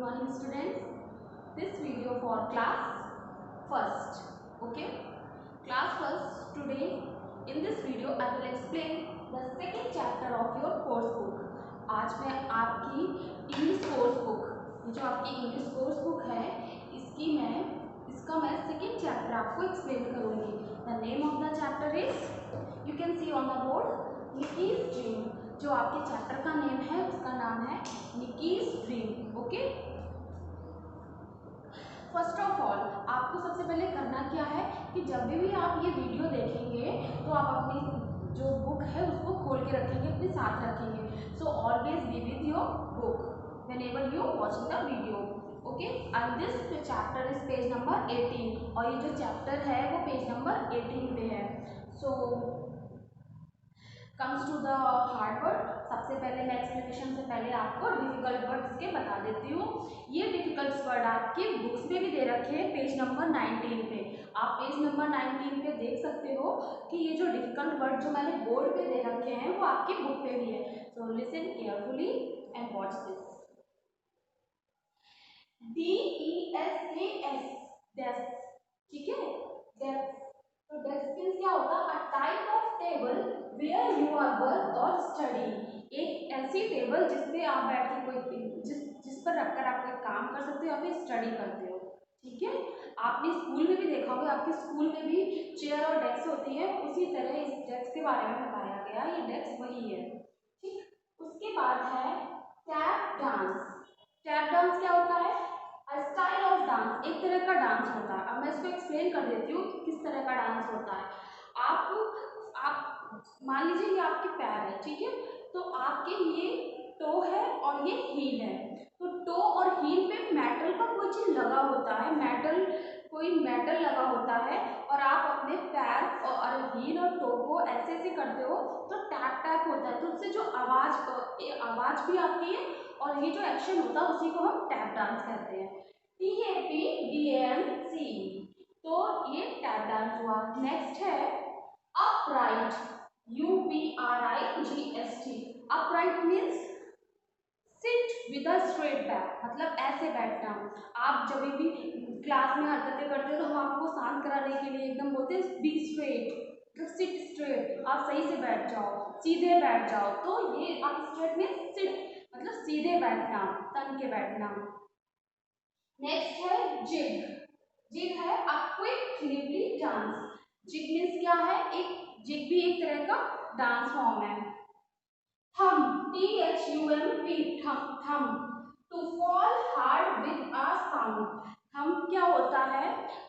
morning students. This video for class first. Okay, class first. Today in this video I will explain the second chapter of your course book. आज मैं आपकी English course book, जो आपकी English course book है, इसका मैं second chapter आपको explain करूँगी. The name of the chapter is, you can see on the board, Nikki's dream. जो आपके चैप्टर का नेम है उसका नाम है Nikki's dream. Okay, first of all आपको सबसे पहले करना क्या है कि जब भी आप ये वीडियो देखेंगे तो आप अपनी जो बुक है उसको खोल के रखेंगे, अपने साथ रखेंगे. So always be with your book whenever you watching the video. Okay, and this chapter is page number 18 और ये जो चैप्टर है वो पेज नंबर 18 पे है. So comes to the hard word. सबसे पहले मैं एक्सप्लेनेशन से पहले आपको डिफिकल्ट वर्ड्स के बता देती हूँ. ये डिफिकल्ट वर्ड आपकी बुक्स में भी दे रखे हैं पेज नंबर 19 पे. आप पेज नंबर 19 पे देख सकते हो कि ये जो डिफिकल्ट वर्ड जो मैंने बोर्ड पे दे रखे हैं वो आपकी बुक पे भी है. So listen carefully and watch this. DESKS, desk. ठीक है, डेस्क. तो डेस्क मीन्स क्या होता है? A type of table where you are work और स्टडी. एक ऐसी टेबल जिसपे आप बैठ के कोई जिस पर रखकर आप कोई काम कर सकते हो या फिर स्टडी करते हो. ठीक है, आपने स्कूल में भी देखा होगा, आपके स्कूल में भी चेयर और डेस्क होती है. उसी तरह इस डेस्क के बारे में बताया गया. ये डेस्क वही है. ठीक, उसके बाद है टैप डांस. टैप डांस क्या होता है? स्टाइल ऑफ डांस, एक तरह का डांस होता है. अब मैं इसको एक्सप्लेन कर देती हूँ किस तरह का डांस होता है. आप मान लीजिए ये आपके पैर है. ठीक है, तो आपके ये टो है और ये हील है. तो टो और हील पे मेटल का कोई चीज लगा होता है, कोई मेटल लगा होता है और आप अपने पैर और हील और टो को ऐसे ऐसे करते हो तो टैप टैप होता है. तो उससे जो आवाज भी आती है और ये जो एक्शन होता है उसी को हम टैप डांस कहते हैं. TAPDANC. तो ये टैप डांस हुआ. नेक्स्ट है upright. UPRIGST. Upright means seat with a straight back, मतलब ऐसे बैठना. आप जब भी क्लास में हरकतें करते हो तो हम आपको शांत कराने के लिए एकदम बोलते हैं बी स्ट्रेट, सिट स्ट्रेट. आप सही से बैठ जाओ, सीधे बैठ जाओ. तो ये आप स्ट्रेट मीन्स सिट, मतलब सीधे बैठना, तन के बैठना. नेक्स्ट है जिग. जिग है a quick lively dance. Jig means क्या है? जिग भी एक तरह का डांस फॉर्म है. थम, THUMP, थम. To fall hard with a sound. थम क्या होता है?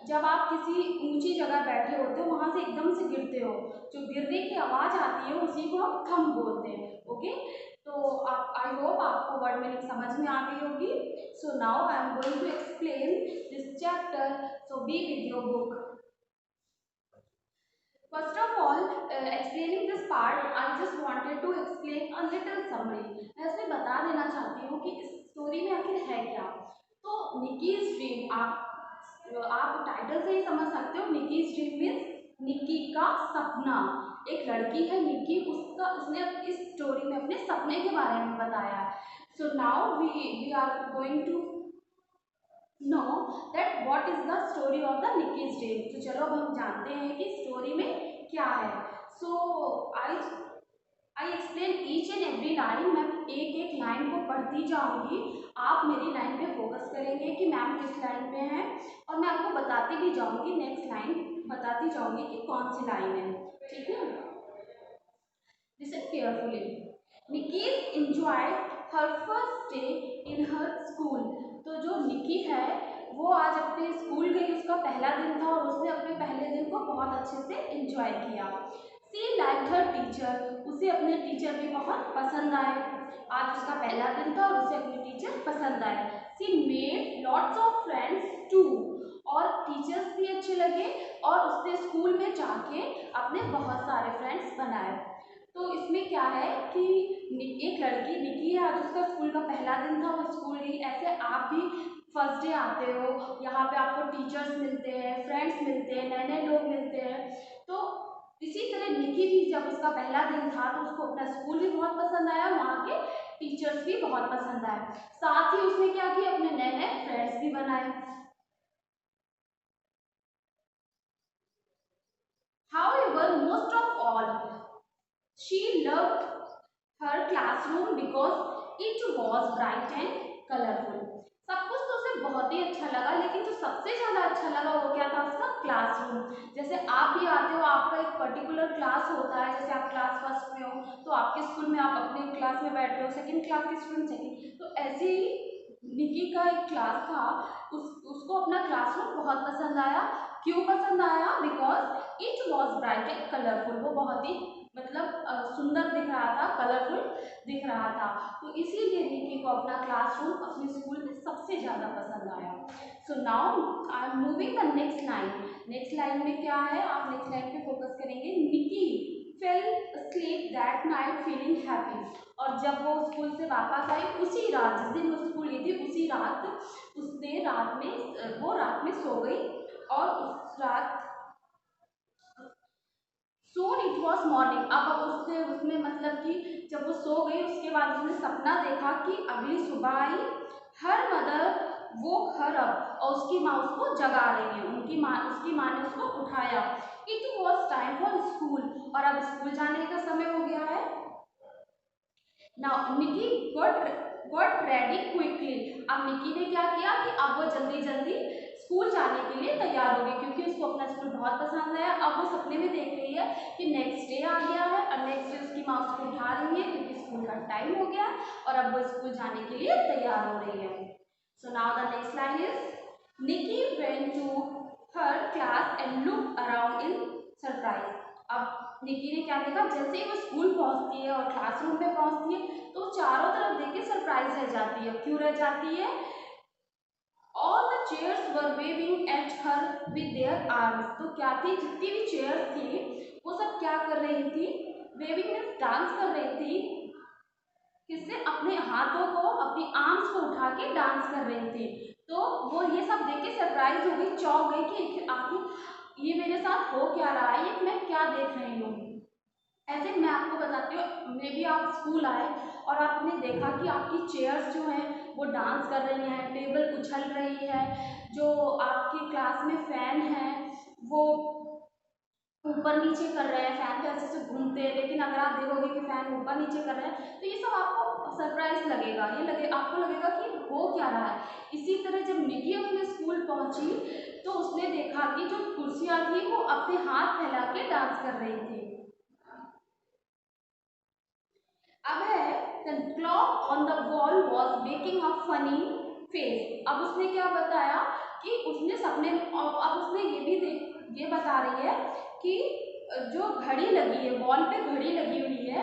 जब आप किसी ऊंची जगह बैठे होते हो वहां से एकदम से गिरते हो, जो गिरने की आवाज आती है उसी को हम थम बोलते हैं. ओके, तो आप, आई होप आपको वर्ड मीनिंग समझ में आ गई होगी. So now I am going to explain this chapter. So be with your book. First of all, explaining this part, I just wanted to explain a little summary. मैं इसमें बता देना चाहती हूँ कि इस स्टोरी में आखिर है क्या. तो निकीज ड्रीम, आप टाइटल से ही समझ सकते हो. निकीज ड्रीम मीन्स निक्की का सपना. एक लड़की है निक्की, उसने इस स्टोरी में अपने सपने के बारे में बताया. So now we are going to know that what is the story of the Nikki's dream. तो चलो अब हम जानते हैं कि स्टोरी में क्या है. So I explain each and every line. मैं एक एक लाइन को पढ़ती जाऊंगी, आप मेरी लाइन पे फोकस करेंगे कि मैम किस लाइन पे हैं, और मैं आपको बताती भी जाऊंगी, नेक्स्ट लाइन बताती जाऊंगी कि कौन सी लाइन है. ठीक है, listen carefully. Nikki's enjoyed her first day in her school. तो जो निकी है वो आज अपने स्कूल गई, उसका पहला दिन था और उसने अपने पहले दिन को बहुत अच्छे से एंजॉय किया. सी लाइक्ड हर टीचर. उसे अपने टीचर भी बहुत पसंद आए. आज उसका पहला दिन था और उसे अपने टीचर पसंद आए. She made lots of friends too. और टीचर्स भी अच्छे लगे और उसने स्कूल में जाके अपने बहुत सारे फ्रेंड्स बनाए. तो इसमें क्या है कि एक लड़की निकी है, आज उसका स्कूल का पहला दिन था, वो स्कूल गई. ऐसे आप भी फर्स्ट डे आते हो, यहाँ पे आपको टीचर्स मिलते हैं, फ्रेंड्स मिलते हैं, नए नए लोग मिलते हैं. तो इसी तरह निकी भी जब उसका पहला दिन था तो उसको अपना स्कूल भी बहुत पसंद आया, वहाँ के टीचर्स भी बहुत पसंद आए। साथ ही उसने क्या किया, अपने नए नए फ्रेंड्स भी बनाए। However, most of all, she loved her classroom because it was bright and colorful. सब कुछ तो उसे बहुत ही अच्छा लगा, लेकिन जो सबसे ज़्यादा अच्छा लगा वो क्या था, उसका क्लासरूम। जैसे आप भी आते हो, आपका एक पर्टिकुलर क्लास होता है, जैसे आप क्लास फर्स्ट में हो तो आपके स्कूल में आप अपने क्लास में बैठते हो, सेकंड क्लास के स्टूडेंट सेकंड, तो ऐसे ही निकी का एक क्लास था, उसको अपना क्लासरूम बहुत पसंद आया। क्यों पसंद आया? Because it was bright and colourful, वो बहुत ही मतलब सुंदर दिख रहा था, कलरफुल दिख रहा था, तो इसीलिए निकी को अपना क्लासरूम अपने स्कूल में सबसे ज़्यादा पसंद आया। सो now I am moving the next line. Next line में क्या है, आप नेक्स्ट लाइन पे फोकस करेंगे। निकी fail asleep that night feeling happy, और जब वो स्कूल से वापस आई उसी रात, जिस दिन वो स्कूल गई थी उसी रात उसने रात में सो गई, और उस रात सोन इट वॉज मॉर्निंग। अब उसने उसमें मतलब कि जब वो सो गई उसके बाद उसने सपना देखा कि अगली सुबह आई, हर मदर वो घर अब, और उसकी माँ उसको जगा रही है, उसकी माँ ने उसको उठाया। It was time for school, और अब स्कूल जाने का समय हो गया है। नाउ निकी गॉट रेडी क्विकली। अब निकी ने क्या किया कि अब वो जल्दी जल्दी स्कूल जाने के लिए तैयार हो गई, क्योंकि उसको अपना स्कूल बहुत पसंद है। अब वो सपने में देख रही है कि नेक्स्ट डे आ गया है, और नेक्स्ट डे उसकी माँ उसको उठा रही है क्योंकि स्कूल का टाइम हो गया है, और अब वो स्कूल जाने के लिए तैयार हो रही है। So now the next line is Nikki went to her class and look around in surprise. अब निकी ने क्या देखा, जैसे ही वो स्कूल पहुंचती है और क्लासरूम में पहुंचती है तो चारों तरफ देख के सरप्राइज रह जाती है। क्यों रह जाती है? All the chairs were waving at her with their arms. तो क्या थी, जितनी भी चेयर्स थी वो सब क्या कर रही थी, वेविंग मीन्स डांस कर रही थी। किससे? अपने हाथों को, अपनी आर्म्स को उठा के डांस कर रही थी। तो वो ये सब देख के सरप्राइज हो गई, चौंक गई कि आखिर ये मेरे साथ हो क्या रहा है, ये मैं क्या देख रही हूँ। ऐसे मैं आपको बताती हूँ, मे बी आप स्कूल आए और आपने देखा कि आपकी चेयर्स जो हैं वो डांस कर रही हैं, टेबल उछल रही है, जो आपकी क्लास में फैन है वो ऊपर नीचे कर रहे हैं, फैन तो ऐसे से घूमते हैं, लेकिन अगर आप देखोगे कि फैन ऊपर नीचे कर रहे हैं तो ये सब आपको सरप्राइज लगेगा, आपको लगेगा कि हो क्या रहा है। इसी तरह जब निकी अपने स्कूल पहुंची तो उसने देखा कि जो कुर्सियां थी वो अपने हाथ फैला के डांस कर रही थी। अब है the clock on the wall was making a funny face। अब उसने क्या बताया कि उसने सपने, अब उसने ये बता रही है कि जो घड़ी लगी है, वॉल पे घड़ी लगी हुई है,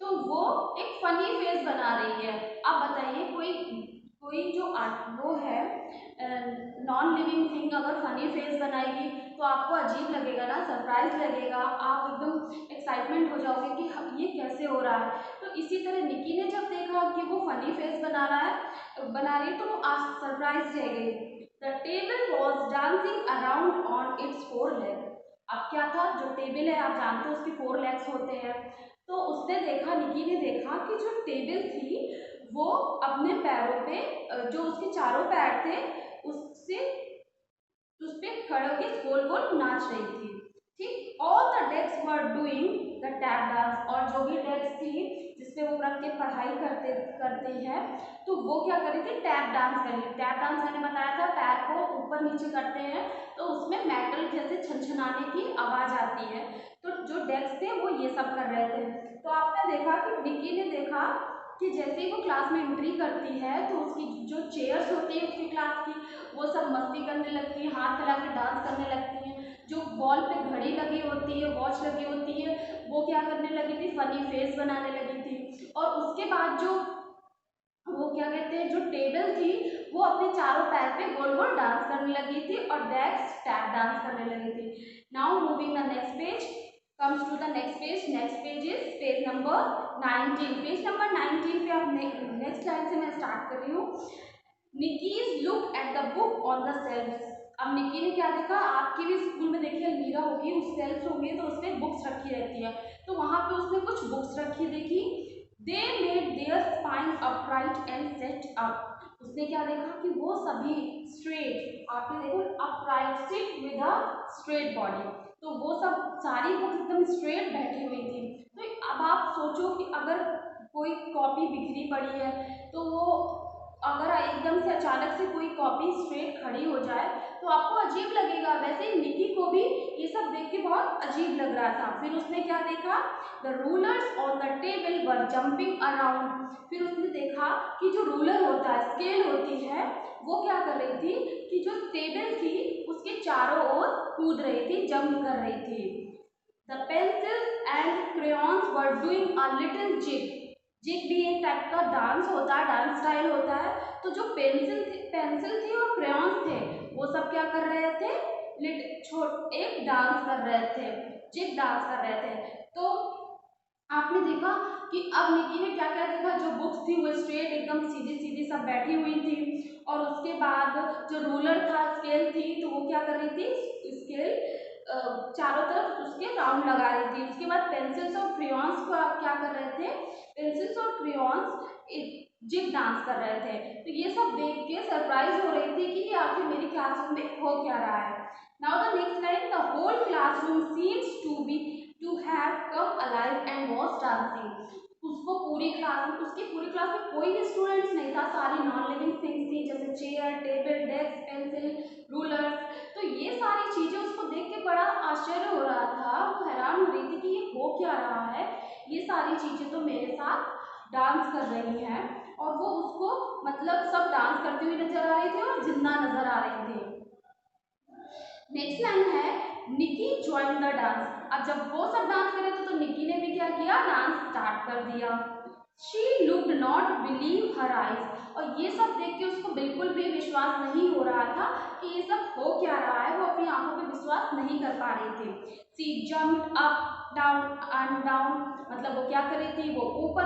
तो वो एक फनी फेस बना रही है। अब बताइए, कोई कोई जो वो है नॉन लिविंग थिंग अगर फनी फेस बनाएगी तो आपको अजीब लगेगा ना, सरप्राइज लगेगा, आप एकदम एक्साइटमेंट हो जाओगे कि ये कैसे हो रहा है। तो इसी तरह निकी ने जब देखा कि वो फनी फेस बना रही है तो वो आज सरप्राइज रह गई। The table was dancing around on it's four leg. अब क्या था, जो टेबल है आप जानते हो उसके फोर लेग्स होते हैं, तो उसने देखा, निकी ने देखा कि जो टेबल थी वो अपने पैरों पे, जो उसके चारों पैर थे उससे उस पे खड़े होकर गोल गोल नाच रही थी। ठीक, all the desk were doing the tap dance. और जो भी डेस्क थी जिसपे वो रख के पढ़ाई करते करते हैं तो वो क्या कर रही थी, टैप डांस कर रही थी। टैप डांस मैंने बताया था, पैर को ऊपर नीचे करते हैं तो उसमें मेटल जैसे छनछनाने की आवाज आती है, तो जो डेस्क थे वो ये सब कर रहे थे। तो आपने देखा कि निकी ने देखा कि जैसे ही वो क्लास में एंट्री करती है तो उसकी जो चेयर्स होती है उसकी क्लास की वो सब मस्ती करने लगती है, हाथ फैला के डांस करने लगती हैं। जो वॉल पे घड़ी लगी होती है, वॉच लगी होती है, वो क्या करने लगी थी, फनी फेस बनाने लगी थी। और उसके बाद जो वो क्या कहते हैं, जो टेबल थी वो अपने चारों पैर पे गोल गोल डांस करने लगी थी, और डेस्क टैप डांस करने लगी थी। Now moving the next page, comes to the next page। next page is page number 19। Page number 19 पे आप नेक्स्ट लाइन से मैं स्टार्ट कर रही हूँ। Nikki's look at the book on the shelf. अब निकी ने क्या देखा, आपके भी स्कूल में देखिए अलमीरा होगी, उस सेल्फ होंगे तो उसमें बुक्स रखी रहती है, तो वहां पे उसने कुछ बुक्स रखी देखी। They made their spine upright and set up. उसने क्या देखा कि वो सभी स्ट्रेट, आपने देखो upright sit with a straight body, तो वो सब सारी बुक्स एकदम स्ट्रेट बैठी हुई थी। तो अब आप सोचो कि अगर कोई कॉपी बिखरी पड़ी है तो वो अगर एकदम से अचानक से कोई कॉपी स्ट्रेट खड़ी हो जाए तो आपको अजीब लगेगा। वैसे ही निकी को भी ये सब देख के बहुत अजीब लग रहा था। फिर उसने क्या देखा, the rulers on the table were jumping around. फिर उसने देखा कि जो रूलर होता है, स्केल होती है, वो क्या कर रही थी कि जो टेबल थी उसके चारों ओर कूद रही थी, जंप कर रही थी। The pencils and crayons were doing a little jig. Jig भी एक टाइप का डांस होता है, डांस स्टाइल होता है। तो जो पेंसिल थी और क्रेयॉन्स थे वो सब क्या कर रहे थे, एक डांस कर रहे थे, जिग डांस कर रहे थे। तो आपने देखा कि अब निकी ने क्या क्या देखा, जो बुक्स थी वो स्ट्रेट एकदम सीधी सीधी सब बैठी हुई थी, और उसके बाद जो रूलर था, स्केल थी, तो वो क्या कर रही थी, स्केल चारों तरफ उसके राउंड लगा रही थी। उसके बाद पेंसिल्स और क्रेयॉन्स को आप क्या कर रहे थे, पेंसिल्स और क्रेयॉन्स जिग डांस कर रहे थे। तो ये सब देख के सरप्राइज हो रही थी कि ये आखिर मेरी क्लासरूम में हो क्या रहा है। Now the next line, the whole classroom seems to have come alive and was dancing. उसको उसकी पूरी क्लास में कोई भी स्टूडेंट्स नहीं था, सारी नॉन लिविंग थिंग्स थी, जैसे chair, table, desk, pencil, rulers. तो ये सारी चीजें उसको देख के बड़ा आश्चर्य हो रहा था, वो हैरान हो रही थी कि ये हो क्या रहा है, ये सारी चीजें तो मेरे साथ डांस कर रही हैं। और वो उसको मतलब सब डांस करती हुई नजर आ रही थी और जिंदा नजर आ रही थी। नेक्स्ट लाइन है, निकी ज्वाइन द डांस। अब जब वो सब डांस कर रहे थे तो निकी ने भी क्या किया, डांस स्टार्ट कर दिया। She looked not believe her eyes. और ये सब देख के उसको बिल्कुल भी विश्वास नहीं हो रहा था कि ये सब हो क्या रहा है, वो अपनी आंखों पे विश्वास नहीं कर पा रही थी। She jumped up down and down, मतलब वो क्या कर रही थी, वो ऊपर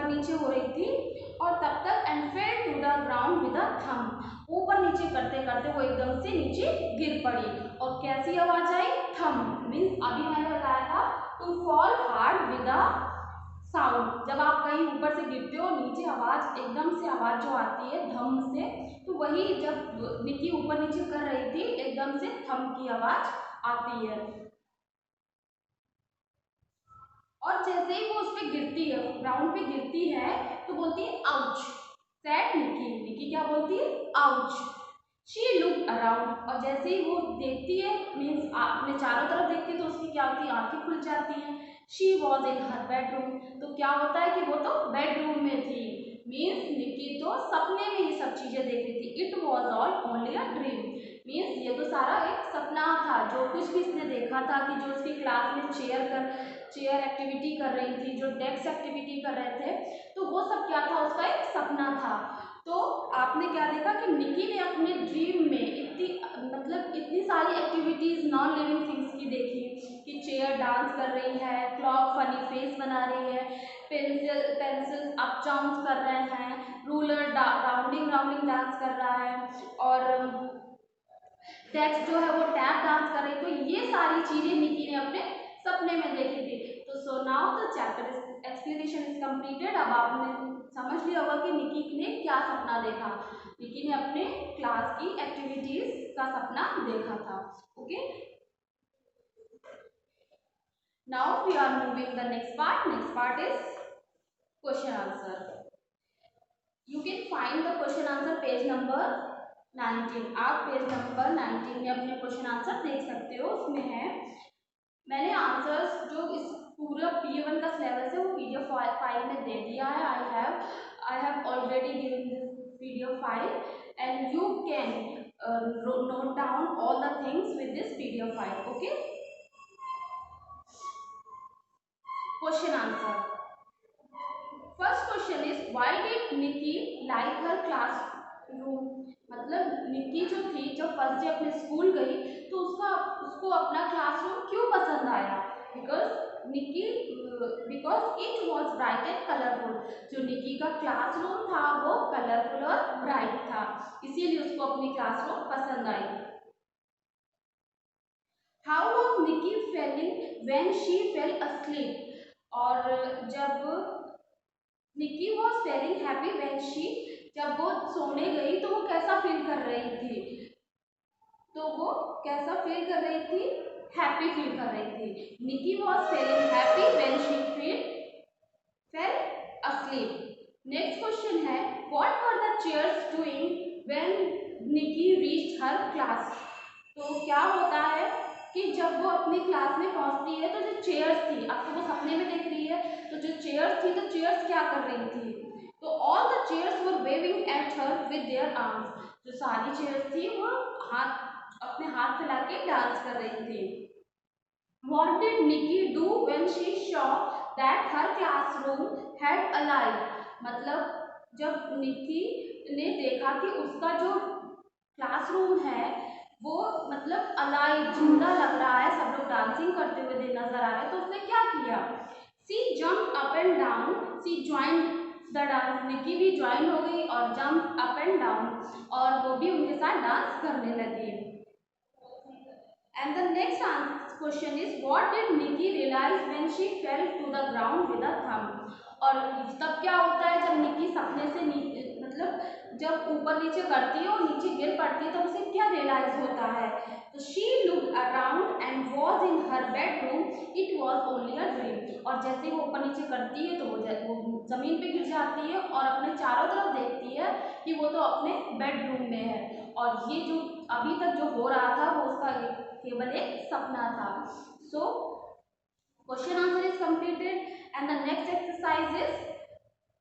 नीचे हो रही थी, और तब तक and fell to the ground with a thump. ऊपर नीचे करते करते वो एकदम से नीचे गिर पड़ी। और कैसी आवाज आई, थंब मीन्स अभी मैंने बताया था to fall hard with a sound. जब आप कहीं ऊपर से गिरते हो, नीचे आवाज एकदम से आवाज जो आती है धम से, तो वही जब निकी ऊपर नीचे कर रही थी एकदम से थम की आवाज आती है। और जैसे ही वो उस पर गिरती है, ग्राउंड पे गिरती है, तो बोलती है आउच। सैड निकी, निकी क्या बोलती है, आउच। शी लुक अराउंड, और जैसे ही वो देखती है, मीन्स अपने चारों तरफ देखती है, तो उसकी क्या होती है, आंखें खुल जाती हैं। She was in her bedroom, तो क्या होता है कि वो तो बेडरूम में थी। मीन्स निकी तो सपने में ये सब चीजें देख रही थी। It was all only a dream, means ये तो सारा एक सपना था। जो कुछ भी इसने देखा था कि जो उसकी क्लास में चेयर एक्टिविटी कर रही थी, जो डेस्क एक्टिविटी कर रहे थे, तो वो सब क्या था, उसका एक सपना था। तो आपने क्या देखा कि निकी ने अपने ड्रीम में इतनी सारी एक्टिविटीज नॉन लिविंग थिंग्स की देखी, कि चेयर डांस कर रही है, क्लॉक फनी फेस बना रही है, पेंसिल अप डाउन कर रहे हैं, रूलर राउंडिंग राउंडिंग डांस कर रहा है, और टेक्स्ट जो है वो टैप डांस कर रही। तो ये सारी चीजें निकी ने अपने सपने में देखी थी। तो सो now the chapter explanation is completed. अब आपने समझ लिया होगा कि निकी ने क्या सपना देखा। निकी ने अपने क्लास की एक्टिविटीज का सपना देखा था। Okay, now we are moving the next part. Next part is question answer. You can find the question answer page number 19। आप पेज नंबर 19 में अपने क्वेश्चन आंसर देख सकते हो। उसमें है, मैंने आंसर्स जो इस पूरा P1 का सिलेबस है वो PDF फाइल में दे दिया है। I have already given this PDF file and you can note down all the things with this PDF file. Okay, question answer. First question is, why did Nikki like her classroom. मतलब Nikki जो थी, जब first day अपने school गई तो उसको अपना classroom क्यों पसंद आया। Because it was bright and colourful. जो निकी का क्लासरूम था वो कलरफुल और ब्राइट था, इसीलिए उसको अपनी क्लासरूम पसंद आई। How was Nikki feeling when she fell asleep. और जब Nikki was feeling happy when she, जब वो सोने गई तो वो कैसा फील कर रही थी, तो वो कैसा फील कर रही थी, हैप्पी फील कर रही थी। Nicky was feeling happy when she fell asleep। Next question है what were the chairs doing when Nicky reached her class. तो क्या होता है कि जब वो अपनी क्लास में पहुंचती है तो जो चेयर्स थी, अब तो वो सपने में देख रही है, तो जो चेयर्स थी तो चेयर्स क्या कर रही थी, तो all the chairs were waving at her with their arms. जो सारी चेयर्स थी वो हाथ अपने हाथ फैला के डांस कर रही थी। What did Nikki do when she saw that her classroom had a light? मतलब जब निक्की ने देखा कि उसका जो क्लासरूम है वो मतलब अलाइव जिंदा लग रहा है, सब लोग डांसिंग करते हुए नजर आ रहे हैं, तो उसने क्या किया, she jump up and down, she join the dance. Nicky भी ज्वाइन हो गई और जंप अप एंड डाउन, और वो भी उनके साथ डांस करने लगी। And the next question is what did Nikki realize when she fell to the ground with a thumb? और तब क्या होता है जब निक्की सपने से मतलब जब ऊपर नीचे करती है और नीचे गिर पड़ती है तब उसे क्या रियलाइज होता है, तो she looked around and was in her bedroom, it was only a dream. और जैसे वो ऊपर नीचे करती है तो वो जमीन पे गिर जाती है और अपने चारों तरफ देखती है कि वो तो अपने बेडरूम में है, और ये जो अभी तक जो हो रहा था वो उसका केवल एक सपना था। So question answer is completed and the next exercise is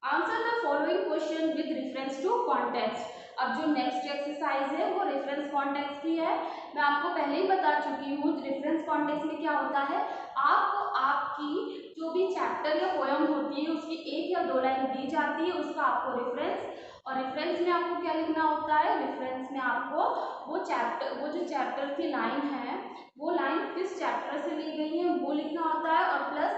answer the following question with reference to context. अब जो नेक्स्ट एक्सरसाइज है वो रेफरेंस कॉन्टेक्स्ट की है। मैं आपको पहले ही बता चुकी हूँ रेफरेंस कॉन्टेक्स्ट में क्या होता है, आपको आपकी जो भी चैप्टर या पोयम होती है उसकी एक या दो लाइन दी जाती है, उसका आपको रेफरेंस, और रेफरेंस में आपको क्या लिखना होता है, रेफरेंस में आपको वो जो चैप्टर की लाइन है वो लाइन किस चैप्टर से ली गई है वो लिखना होता है, और प्लस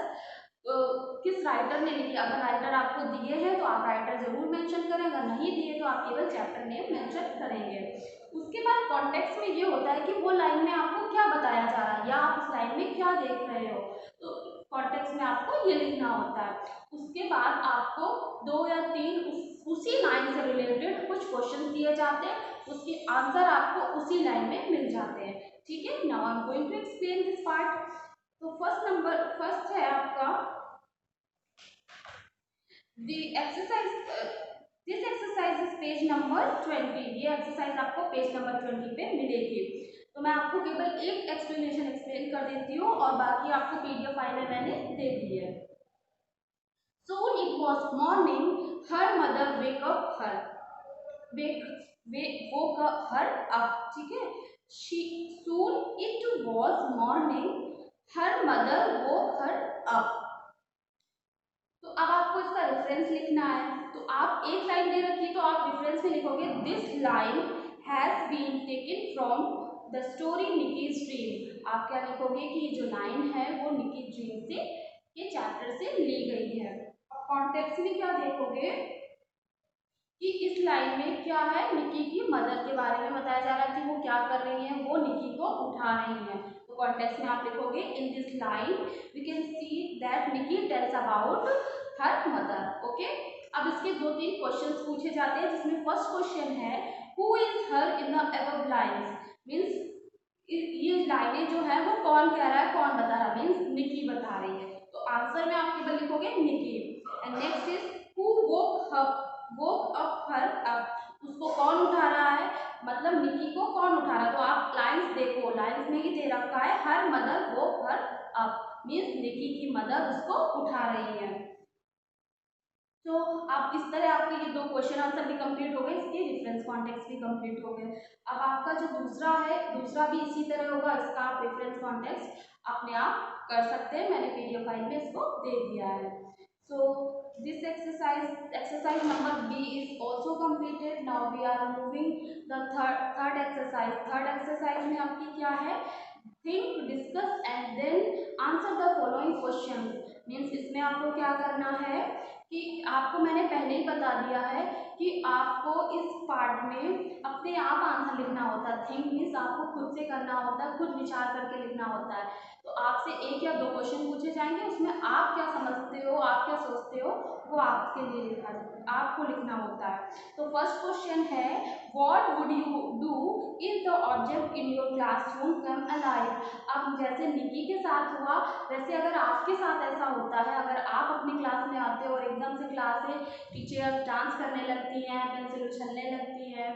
किस राइटर ने लिखी। अगर राइटर आपको दिए हैं तो आप राइटर जरूर मेंशन करें, अगर नहीं दिए तो आप केवल चैप्टर नेम मेंशन करेंगे। उसके बाद कॉन्टेक्स्ट में ये होता है कि वो लाइन में आपको क्या बताया जा रहा है या आप उस लाइन में क्या देख रहे हो, तो कॉन्टेक्स्ट में आपको ये लिखना होता है। उसके बाद आपको दो या तीन उसी लाइन से रिलेटेड कुछ क्वेश्चन दिए जाते हैं, उसके आंसर आपको उसी लाइन में मिल जाते हैं। ठीक है, now I am going to explain this part. तो फर्स्ट है आपका the exercise this exercise is page number 20। ये एक्सरसाइज आपको पेज नंबर 20 पे मिलेगी। तो मैं आपको केवल एक एक्सप्लेनेशन एक्सप्लेन कर देती हूँ और बाकी आपको पीडीएफ फाइल में मैंने दे दी है। Soon it was morning, her mother woke her up। ठीक है, soon it was morning, her mother woke her up। तो अब आपको इसका रेफरेंस लिखना है, तो आप एक लाइन दे रखी तो आप रेफरेंस में लिखोगे this line has been taken from the story Nicky's dream. आप क्या लिखोगे कि ये जो लाइन है वो निकी ड्रीम से, ये चैप्टर से ली गई है। अब कॉन्टेक्स्ट में क्या देखोगे कि इस लाइन में क्या है, निकी की मदर के बारे में बताया जा रहा है कि वो क्या कर रही है, वो निकी को उठा रही है। तो कॉन्टेक्स्ट में आप लिखोगे in this line we can see that Nikki tells about her mother. Okay, अब इसके दो तीन क्वेश्चंस पूछे जाते हैं जिसमें फर्स्ट क्वेश्चन है who is her in the above lines, means ये लाइनें जो है वो कौन कह रहा है, कौन बता रहा है, मीन्स निकी बता रही है। तो आंसर में आप केवल लिखोगे Nicky. And next is who woke up her up, उसको कौन उठा रहा है, मतलब निकी को कौन उठा रहा है। तो आप लाइंस देखो, लाइंस में ही दे रखा है हर मदर वोक हर अप, मीन्स निकी की मदर उसको उठा रही है। तो आप इस तरह आपके ये दो क्वेश्चन आंसर भी कंप्लीट हो गए, इसके रेफरेंस कॉन्टेक्स्ट भी कंप्लीट हो गए। अब आपका जो दूसरा है, दूसरा भी इसी तरह होगा, इसका आप रेफरेंस कॉन्टेक्स्ट अपने आप कर सकते हैं, मैंने पीडीएफ फाइल में इसको दे दिया है। So this exercise number B is also completed. Now we are moving the third exercise। Third exercise में आपकी क्या है, think, discuss and then answer the following questions। Means इसमें आपको क्या करना है कि आपको मैंने पहले ही बता दिया है कि आपको इस पार्ट में अपने आप आंसर लिखना होता है। थिंक मीन्स आपको खुद से करना होता है, खुद विचार करके लिखना होता है। तो आपसे 1 या 2 क्वेश्चन पूछे जाएंगे, उसमें आप क्या समझते हो, आप क्या सोचते हो, वो आपके लिए लिखा आपको लिखना होता है। तो फर्स्ट क्वेश्चन है, what would you do if the object in your classroom come alive. अब जैसे निकी के साथ हुआ, वैसे अगर आपके साथ ऐसा होता है, अगर आप अपनी क्लास में आते हो और एकदम से क्लास में टीचर डांस करने लगती हैं, पेंसिल उछलने लगती है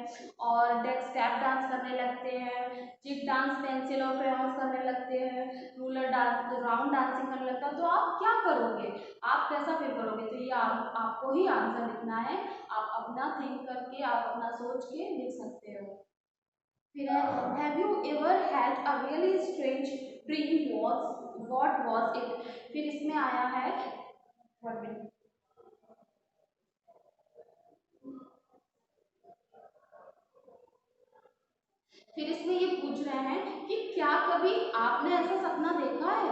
और डेस्क स्टेप डांस करने लगते हैं, चिक डांस पेंसिल और क्रेयॉन्स करने लगते हैं, रूलर डांस राउंड डांसिंग करने लगता है, तो आप क्या करोगे, आप कैसा फील करोगे। तो ये आपको ही आंसर लिखना है, आप अपना थिंक करके, आप अपना सोच के लिख सकते हो। फिर है, have you ever had a really strange dream, what was it. फिर इसमें आया है, one minute। फिर इसमें ये पूछ रहे हैं कि क्या कभी आपने ऐसा सपना देखा है,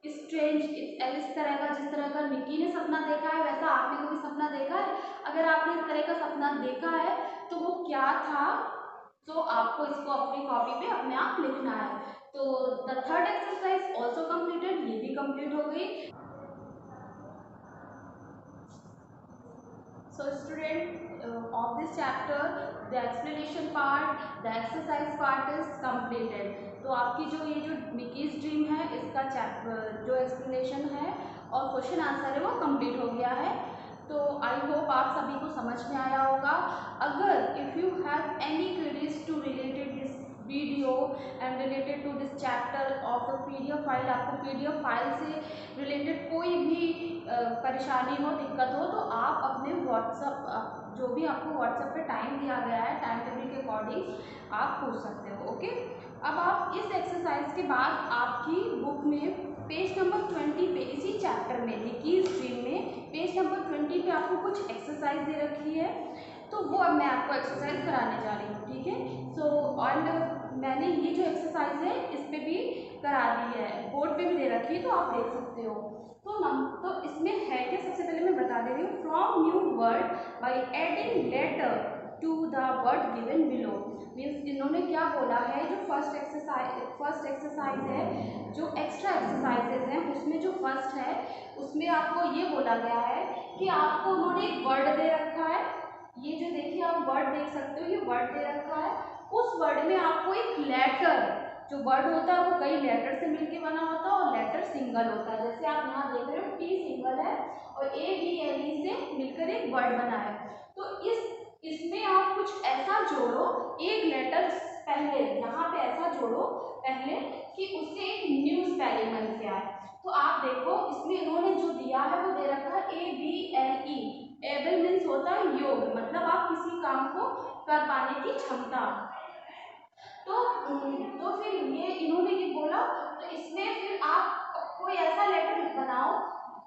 स्ट्रेंज इस तरह का, जिस तरह का निकी ने सपना देखा है वैसा आपने कभी सपना देखा है। अगर आपने इस तरह का सपना देखा है तो वो क्या था, तो आपको इसको अपनी कॉपी पे अपने आप लिखना है। तो the third exercise also completed, ये भी कंप्लीट हो गई। So student, of this chapter, the explanation part, the exercise part is completed। तो आपकी जो निकीज ड्रीम है, इसका चैप्टर जो एक्सप्लेनेशन है और क्वेश्चन आंसर है वो कंप्लीट हो गया है। तो आई होप आप सभी को समझ में आया होगा। अगर if you have any queries to related this video and related to this chapter of the PDF file, आपको PDF फाइल से रिलेटेड कोई भी परेशानी हो, दिक्कत हो, तो आप अपने व्हाट्सअप, जो भी आपको व्हाट्सएप पे टाइम दिया गया है, टाइम टेबल के अकॉर्डिंग आप पूछ सकते हो। ओके, अब आप इस एक्सरसाइज के बाद आपकी बुक में पेज नंबर 20 पे, इसी चैप्टर में निकीज ड्रीम में पेज नंबर 20 पे आपको कुछ एक्सरसाइज दे रखी है, तो वो अब मैं आपको एक्सरसाइज कराने जा रही हूँ। ठीक है, सो और मैंने ये जो एक्सरसाइज है इस पर भी करा दी है, बोर्ड पे भी दे रखी है, तो आप देख सकते हो। तो इसमें है क्या, सबसे पहले मैं बता दे रही हूँ, from new word by adding letter to the word given below. Means इन्होंने क्या बोला है, जो फर्स्ट एक्सरसाइज है, जो एक्स्ट्रा एक्सरसाइजेज हैं उसमें जो फर्स्ट है उसमें आपको ये बोला गया है कि आपको उन्होंने एक वर्ड दे रखा है, ये जो देखिए आप वर्ड देख सकते हो, ये वर्ड दे रखा है, उस वर्ड में आपको एक लेटर, जो वर्ड होता है वो कई लेटर से मिलके बना होता है और लेटर सिंगल होता है। जैसे आप यहाँ देख रहे हो टी सिंगल है और ABLE से मिलकर एक वर्ड बना है। तो इसमें आप कुछ ऐसा जोड़ो, एक लेटर पहले यहाँ पे ऐसा जोड़ो पहले कि उससे एक न्यू स्पेलिंग बन के आए। तो आप देखो इसमें इन्होंने जो दिया है वो दे रखा है ABLE। एबल मीन्स होता है योग, मतलब आप किसी काम को कर पाने की क्षमता। तो फिर ये इन्होंने ये बोला, तो इसमें फिर आप कोई ऐसा लेटर बनाओ,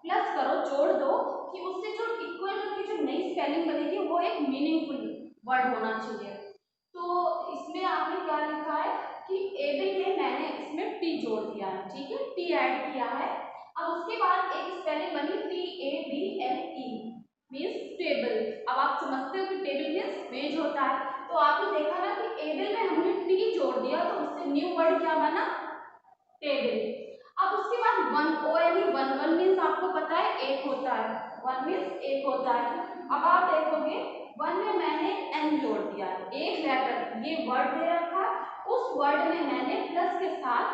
प्लस करो, जोड़ दो कि उससे जो इक्वल करके जो नई स्पेलिंग बनेगी वो एक मीनिंगफुल वर्ड होना चाहिए। तो इसमें आपने क्या लिखा है कि एबल में मैंने इसमें टी जोड़ दिया है, ठीक है, टी ऐड किया है। अब उसके बाद एक स्पेलिंग बनी TABLE मीन्स टेबल। अब आप समझते हो कि टेबल मीन्स पेज होता है, तो आपने देखा ना कि एबल में हमने टी जोड़ दिया तो उससे न्यू वर्ड क्या बना, टेबल। अब उसके बाद वन, ONE, वन मीन्स आपको पता है एक होता है, वन मीन्स एक होता है। अब आप देखोगे वन में मैंने एन जोड़ दिया, एक लेटर, ये वर्ड दे रखा, उस वर्ड में मैंने प्लस के साथ,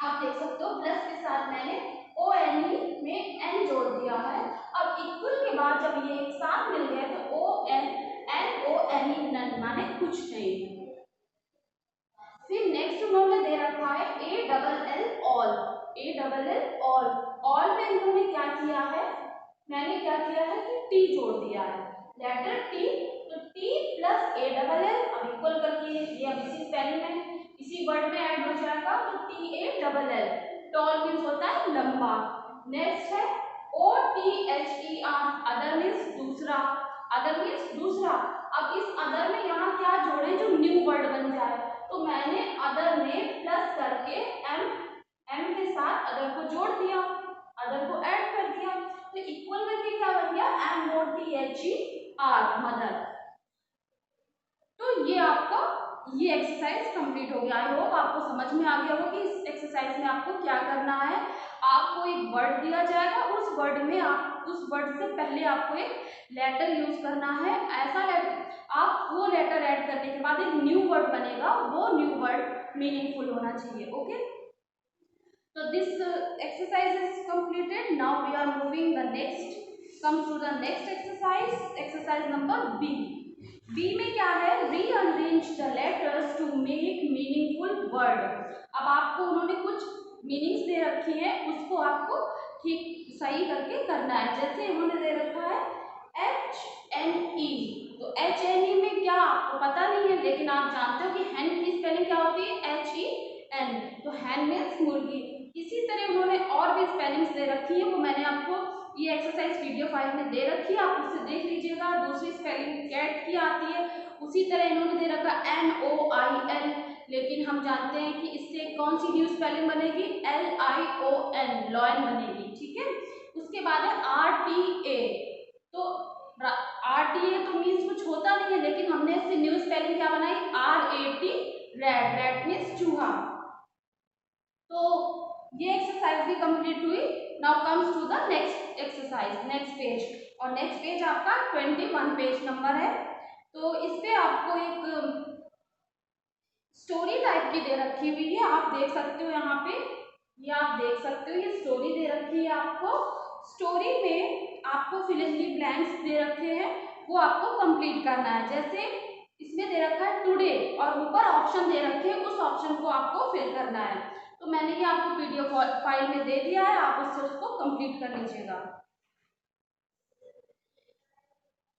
आप देख सकते हो प्लस के साथ मैंने ONE में एन जोड़ दिया है। अब इक्वल के बाद जब ये एक साथ मिल गए तो NONE, नन माने कुछ नहीं। फिर नेक्स्ट उन्होंने दे रखा है ALL ऑल, ALL ऑल में इन्होंने क्या किया है, मैंने क्या किया है कि टी जोड़ दिया है, लेटर टी, तो टी प्लस ALL, अब इक्वल करके ये अब इसी स्पेलिंग में इसी वर्ड में ऐड हो जाएगा, तो TALL, टॉल मीन्स होता है लंबा। नेक्स्ट है OTHER, अदर मीन्स दूसरा, अदर मीन्स दूसरा। अब इस अदर में यहाँ क्या जोड़े जो न्यू वर्ड बन जाए, तो मैंने अदर में प्लस करके एम के साथ अदर को जोड़ दिया। अदर को ऐड कर दिया, तो इक्वल करके क्या बन गया, MOTHER, मदर। तो ये आपका ये एक्सरसाइज कंप्लीट हो गया। आई होप आपको समझ में आ गया हो कि इस एक्सरसाइज में आपको क्या करना है। आपको एक वर्ड दिया जाएगा, उस वर्ड में आप उस वर्ड से पहले आपको एक लेटर यूज करना है। ऐसा लेटर, आप वो लेटर ऐड करने के बाद एक न्यू वर्ड बनेगा, वो न्यू वर्ड मीनिंगफुल होना चाहिए। Okay, so this exercise is completed. Now we are moving the next, comes to the next exercise number B. B में क्या है, rearrange the letters to make meaningful word। अब आपको उन्होंने कुछ मीनिंग्स दे रखी हैं, उसको आपको ठीक सही करके करना है। जैसे उन्होंने दे रखा है HNE, तो HNE में क्या आपको पता नहीं है, लेकिन आप जानते हो कि hen की स्पेलिंग क्या होती है, HEN, तो hen मीन्स मुर्गी। इसी तरह उन्होंने और भी स्पेलिंग्स दे रखी है, वो मैंने आपको ये एक्सरसाइज वीडियो फाइल में दे रखी है, आप उससे देख लीजिएगा। दूसरी स्पेलिंग कैट की आती है, उसी तरह इन्होंने दे रखा NOIL, लेकिन हम जानते हैं कि इससे कौन सी न्यू स्पेलिंग बनेगी, LION, लॉयन बनेगी। ठीक है, उसके बाद है RTA, तो RTA तो मीन्स कुछ होता नहीं है, लेकिन हमने इससे न्यू स्पेलिंग क्या बनाई, RAT, रैट, रैट मीन्स चूहा। तो ये एक्सरसाइज भी कंप्लीट हुई। Now comes to the next exercise, next page, और नेक्स्ट पेज आपका 21 पेज नंबर है। तो इस पे आपको एक स्टोरी टाइप की दे रखी हुई है, आप देख सकते हो यहाँ पे, ये आप देख सकते हो, ये स्टोरी दे रखी है आपको। स्टोरी में आपको फिल इन द ब्लैंक्स दे रखे हैं, वो आपको कंप्लीट करना है। जैसे इसमें दे रखा है टुडे, और ऊपर ऑप्शन दे रखे हैं, उस ऑप्शन को आपको फिल करना है। तो मैंने ये आपको पीडीएफ फाइल में दे दिया है, आप उससे उसको कंप्लीट कर लीजिएगा।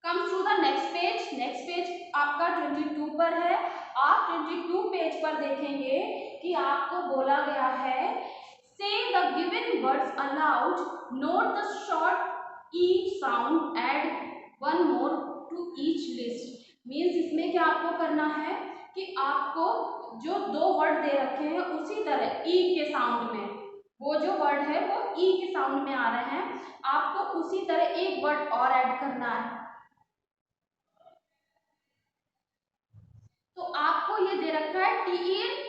Comes to the next page, next page आपका 22 पर है। आप 22 पेज पर देखेंगे कि आपको बोला गया है say the given words aloud, note the short each sound, add one more to each list. Means इसमें क्या आपको करना है कि आपको जो दो वर्ड दे रखे हैं उसी तरह ई के साउंड में, वो जो वर्ड है वो ई के साउंड में आ रहे हैं, आपको उसी तरह एक वर्ड और ऐड करना है। तो आपको ये दे रखा है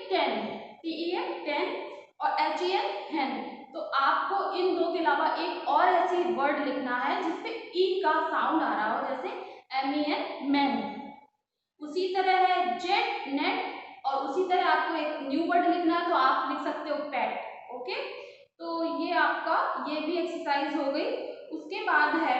TEN और HEN, hen। तो आपको इन दो के अलावा एक और ऐसी वर्ड लिखना है जिसपे ई का साउंड आ रहा हो, जैसे MEN, मैन। उसी तरह है जेट, नेट, और उसी तरह आपको एक न्यू वर्ड लिखना है, तो आप लिख सकते हो पेट। ओके, तो ये आपका ये भी एक्सरसाइज हो गई। उसके बाद है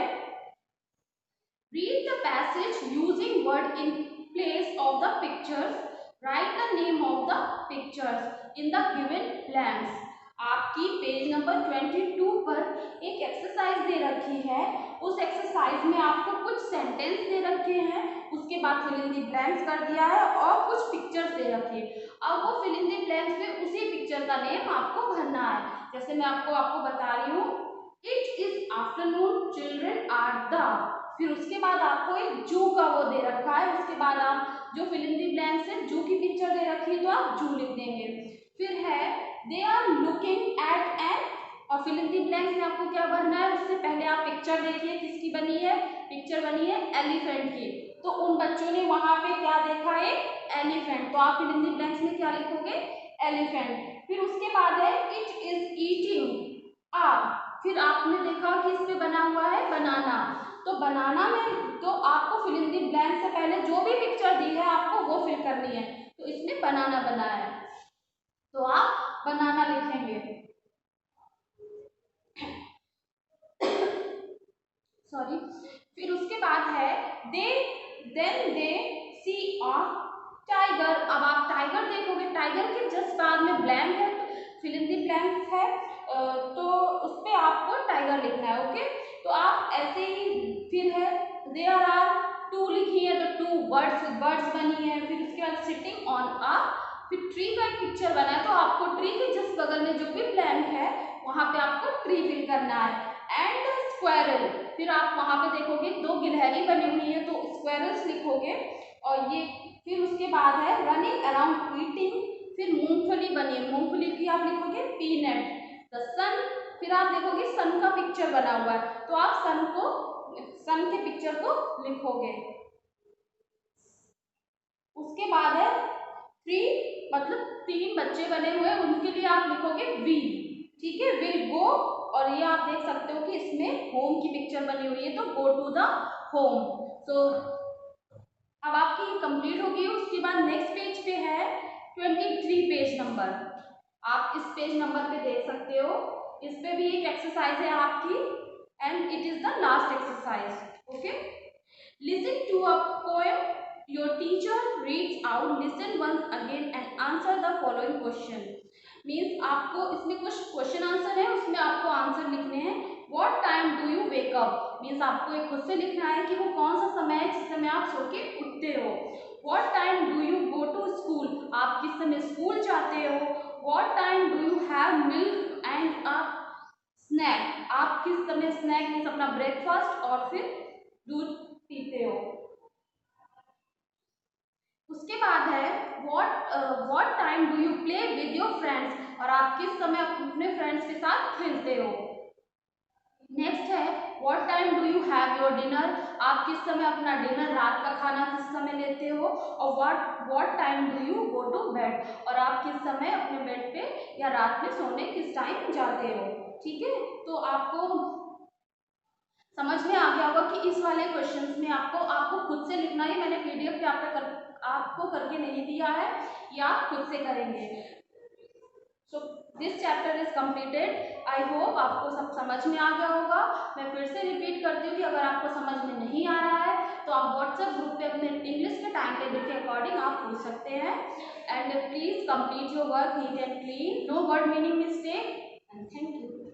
read the passage using word in place of the pictures, write the name of the pictures in the given blanks। आपकी पेज नंबर 22 पर एक एक्सरसाइज दे रखी है, उस एक्सरसाइज में आपको कुछ सेंटेंस दे रखे हैं, उसके बाद फिल इन दी ब्लैंक्स कर दिया है और कुछ पिक्चर्स दे रखी है। अब वो फिल इन दी ब्लैंक्स में उसी पिक्चर का नेम आपको भरना है। जैसे मैं आपको बता रही हूँ, it is afternoon, children are the, फिर उसके बाद आपको एक जू का वो दे रखा है, उसके बाद आप जो फिल इन दी ब्लैंक्स है, जू की पिक्चर दे रखी है तो आप जू लिख देंगे। फिर है they are looking at an, और फिल इन दी ब्लैंक्स में आपको क्या भरना है, उससे पहले आप पिक्चर देखिए किसकी बनी है, पिक्चर बनी है एलिफेंट की, तो उन बच्चों ने वहां पे क्या देखा है, एलिफेंट, तो आप फिल इन दी ब्लैंक्स में क्या लिखोगे, एलिफेंट। फिर उसके बाद है इट इज ईटिंग आ, फिर आपने देखा कि इस पे बना हुआ है बनाना, तो बनाना में तो आपको फिल इन दी ब्लैंक से पहले जो भी पिक्चर दी है आपको वो फिल करनी है, तो इसमें बनाना बना है तो आप बनाना लिखेंगे। सॉरी। फिर उसके बाद है दे सी अ टाइगर, अब आप टाइगर देखोगे, टाइगर के जस्ट बाद में ब्लैंक है, फिल इन दी ब्लैंक है, तो उस पर आपको टाइगर लिखना है। ओके, तो आप ऐसे ही, फिर है देयर आर टू लिखी है तो टू बर्ड्स बनी है, फिर उसके बाद सिटिंग ऑन अ, फिर ट्री का एक पिक्चर बना है, तो आपको ट्री के जस्ट बगल में जो भी ब्लैंक है वहां पे आपको ट्री फिल करना है। एंड स्क्वायरल, फिर आप वहां पे देखोगे दो गिलहरी बनी हुई है तो स्क्वायरल्स लिखोगे, और ये फिर उसके बाद है रनिंग अराउंड ईटिंग, फिर मूंगफली बनी है, मूंगफली की आप लिखोगे पीनट। द सन फिर आप देखोगे सन का पिक्चर बना हुआ है, तो आप सन के पिक्चर को लिखोगे। उसके बाद है 3, मतलब 3 बच्चे बने हुए हैं, उनके लिए आप लिखोगे विल। ठीक है, विल गो, और ये आप देख सकते हो कि इसमें होम की पिक्चर बनी हुई है, तो गो टू द होम। तो अब आपकी कंप्लीट होगी। उसके बाद नेक्स्ट पेज पे है 23 पेज नंबर। आप इस पेज नंबर पे देख सकते हो, इस पे भी एक एक्सरसाइज है आपकी, and it is the last exercise. Okay, listen to a poem your teacher reads out, listen once again and answer the following question. Means आपको इसमें कुछ क्वेश्चन आंसर है, उसमें आपको आंसर लिखने हैं। What time do you wake up, means आपको एक खुद से लिखना है कि वो कौन सा समय है जिस समय आप सो के उठते हो। What time do you go to school, आप किस समय स्कूल जाते हो। What time do you have milk and a snack, आप किस समय स्नैक मीन्स अपना ब्रेकफास्ट और फिर दूध पीते हो। उसके बाद है what time do you play with your friends, और आप किस समय अपने फ्रेंड्स के साथ खेलते हो। नेक्स्ट है what time do you have your dinner, आप किस समय अपना डिनर, रात का खाना किस समय लेते हो। और what time do you go to bed, और आप किस समय अपने बेड पे या रात में सोने किस टाइम जाते हो। ठीक है, तो आपको समझ में आ गया होगा कि इस वाले क्वेश्चंस में आपको खुद से लिखना है। मैंने पीडीएफ पे आपको करके नहीं दिया है, या आप खुद से करेंगे। So this chapter is completed. I hope आपको सब समझ में आ गया होगा। मैं फिर से रिपीट करती हूँ कि अगर आपको समझ में नहीं आ रहा है तो आप व्हाट्सएप ग्रुप पे अपने इंग्लिश के टाइम टेबल के अकॉर्डिंग आप पूछ सकते हैं। And please complete your work neat and clean, no word meaning mistake, and thank you.